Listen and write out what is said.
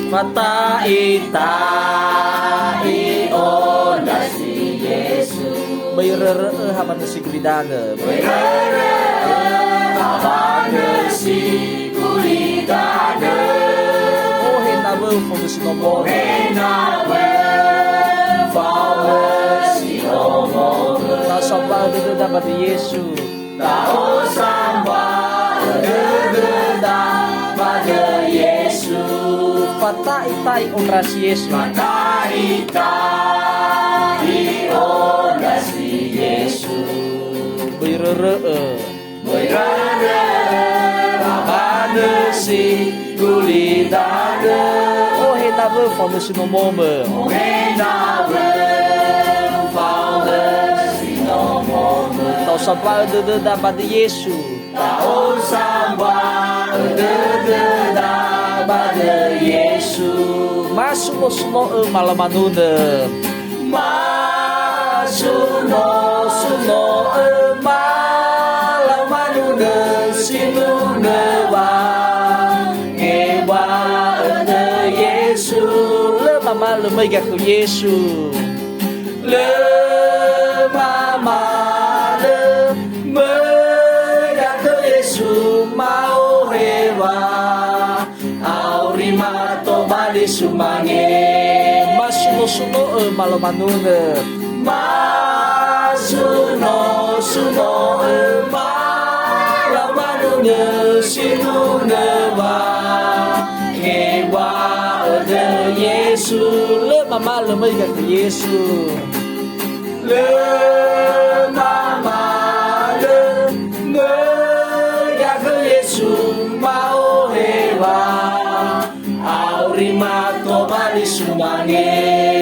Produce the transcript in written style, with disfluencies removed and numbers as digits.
Mata ita ionda si Yesu. Bayrere haban si kulidana. Bayrere haban si kulidana. Oh henawe fondasi nomo. Henawe fondasi nomo. Ta samba de dapat Yesu. Ta samba de dapat Yesu. Fata itai onrasi Yesu. Fata itai onrasi Yesu. Bayrere abane si kulidana. Oh henawe fondasi nomo. Oh henawe fondasi nomo. Tau samba de dapat Yesu. Tau samba de dapat Yesu. Masuk suno malamanune. Masuk suno malamanune sinune wa ewa ene Yesu. Le mama le mega ku Yesu. Le mama le mega ku Yesu mau hewa. Aurima tobali sumange. Masuno malamanune. Masuno malamanune sinune wa ewa ene Yesu. Le mama le mega ke Yesu. Le mama le mega ke Yesu mau hewa. Aurima tobali sumange.